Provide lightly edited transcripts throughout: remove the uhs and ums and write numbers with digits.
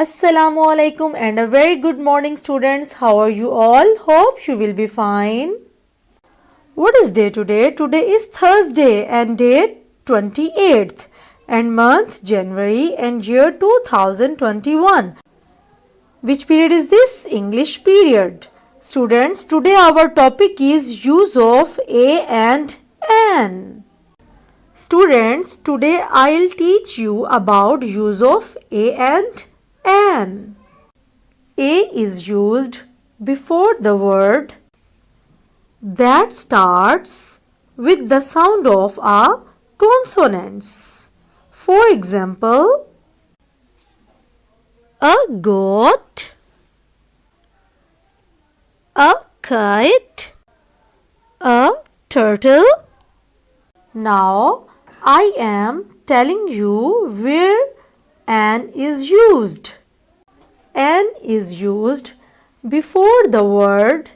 Assalamu alaikum and a very good morning students. How are you all? Hope you will be fine. What is day today? Today is Thursday and date 28th and month January and year 2021. Which period is this? English period. Students, today our topic is use of a and an. Students, today I'll teach you about use of a and an. A is used before the word that starts with the sound of a consonants. For example, a goat, a kite, a turtle. Now I am telling you where an is used. An is used before the word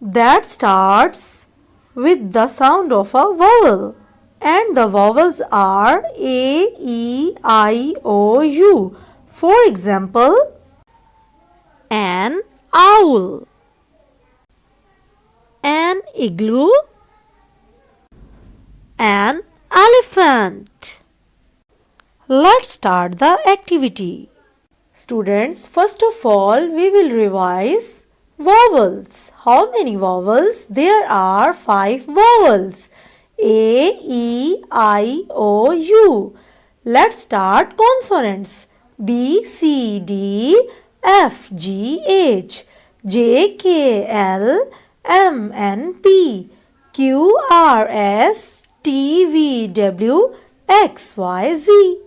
that starts with the sound of a vowel, and the vowels are A, E, I, O, U. For example, an owl, an igloo, an elephant. Let's start the activity. Students, first of all, we will revise vowels. How many vowels? There are 5 vowels. A, E, I, O, U. Let's start consonants. B, C, D, F, G, H, J, K, L, M, N, P, Q, R, S, T, V, W, X, Y, Z.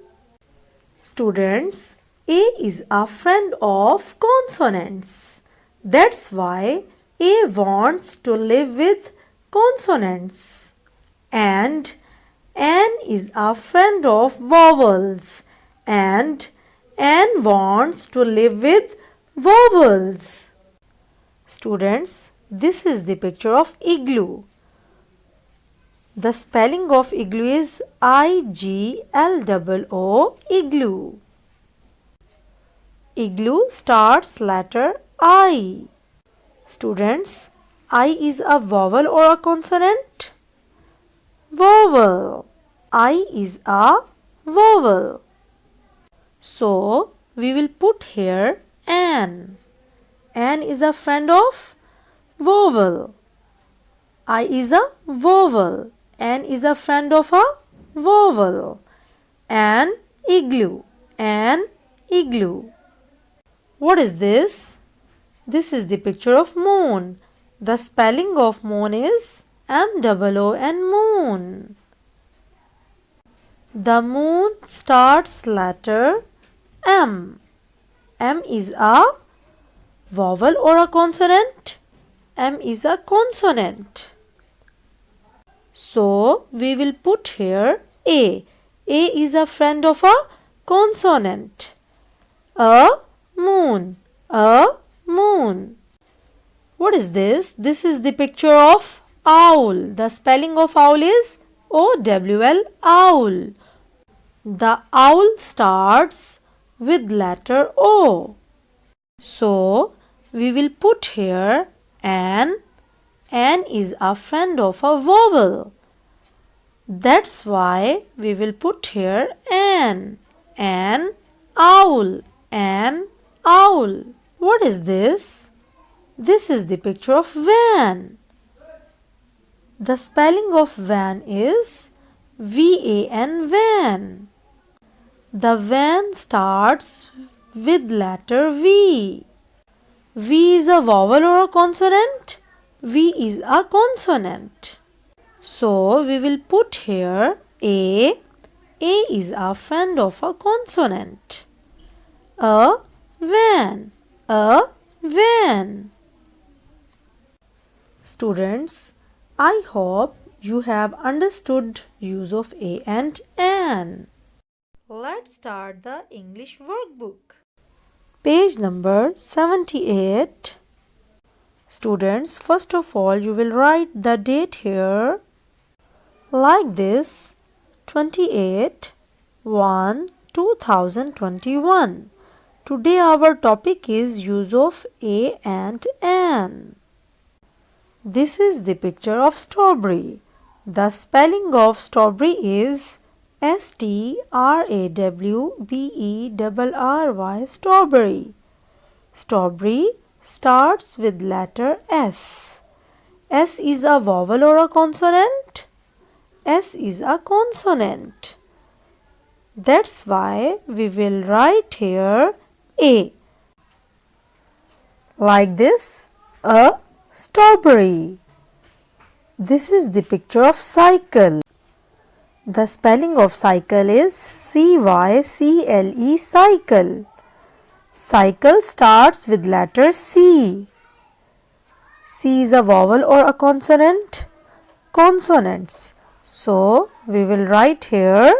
Students, A is a friend of consonants. That's why A wants to live with consonants. And N is a friend of vowels. And N wants to live with vowels. Students, this is the picture of igloo. The spelling of igloo is I-G-L-O-O, igloo. Igloo starts letter I. Students, I is a vowel or a consonant? Vowel. I is a vowel. So, we will put here an. An is a friend of vowel. I is a vowel. An is a friend of a vowel. An igloo. An igloo. What is this? This is the picture of moon. The spelling of moon is M-O-O-N, moon. The moon starts letter M. M is a vowel or a consonant? M is a consonant. So, we will put here A. A is a friend of a consonant. A moon. A moon. What is this? This is the picture of owl. The spelling of owl is O-W-L, owl. The owl starts with letter O. So, we will put here an. An is a friend of a vowel. That's why we will put here an. An owl. An owl. What is this? This is the picture of van. The spelling of van is V-A-N, van. The van starts with letter V. V is a vowel or a consonant? V is a consonant. So, we will put here A. A is a friend of a consonant. A van. A van. Students, I hope you have understood use of a and an. Let's start the English workbook. Page number 78. Students, first of all, you will write the date here like this: 28/1/2021. Today our topic is use of a and an. This is the picture of strawberry. The spelling of strawberry is strawberry, strawberry. Strawberry starts with letter S. S is a vowel or a consonant? S is a consonant. That's why we will write here A. Like this, a strawberry. This is the picture of cycle. The spelling of cycle is C-Y-C-L-E, cycle. Cycle starts with letter C. C is a vowel or a consonant? Consonants. So, we will write here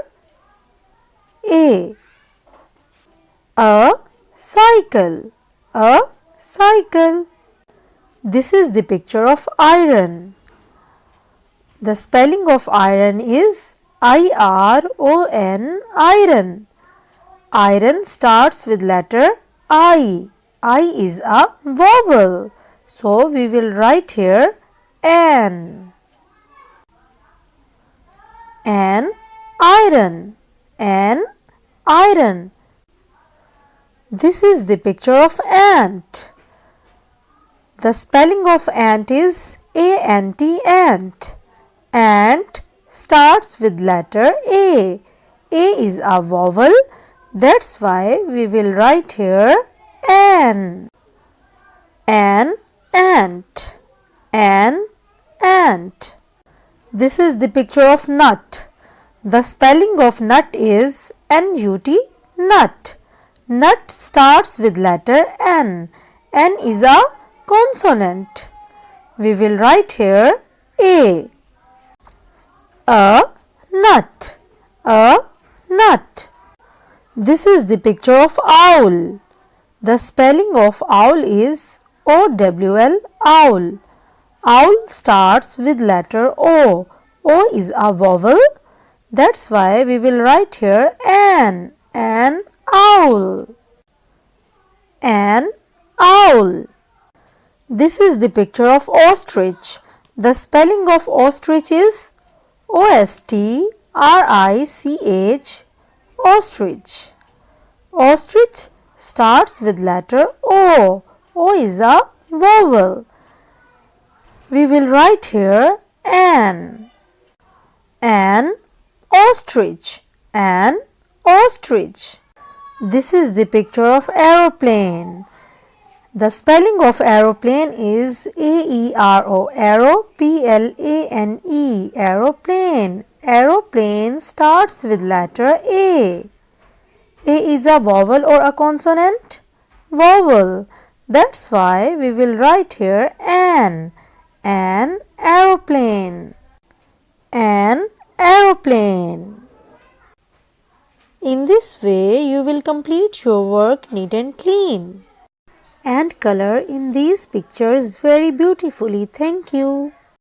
A. A cycle. A cycle. This is the picture of iron. The spelling of iron is I-R-O-N, iron. Iron starts with letter I. I is a vowel. So, we will write here an. An iron. An iron. This is the picture of ant. The spelling of ant is A-N-T, ant. Ant starts with letter A. A is a vowel. That's why we will write here an. An ant. An ant. This is the picture of nut. The spelling of nut is N-U-T, nut. Nut starts with letter N. N is a consonant. We will write here A. A nut. A nut. This is the picture of owl. The spelling of owl is O-W-L, owl. Owl starts with letter O. O is a vowel. That's why we will write here an owl. An owl. This is the picture of ostrich. The spelling of ostrich is O-S-T-R-I-C-H, ostrich. Ostrich starts with letter O. O is a vowel. We will write here an ostrich. An ostrich. This is the picture of aeroplane. The spelling of aeroplane is A-E-R-O, arrow, P-L-A-N-E, aeroplane. Aeroplane starts with letter A. A is a vowel or a consonant? Vowel. That's why we will write here an aeroplane. An aeroplane. In this way, you will complete your work neat and clean. And color in these pictures very beautifully. Thank you.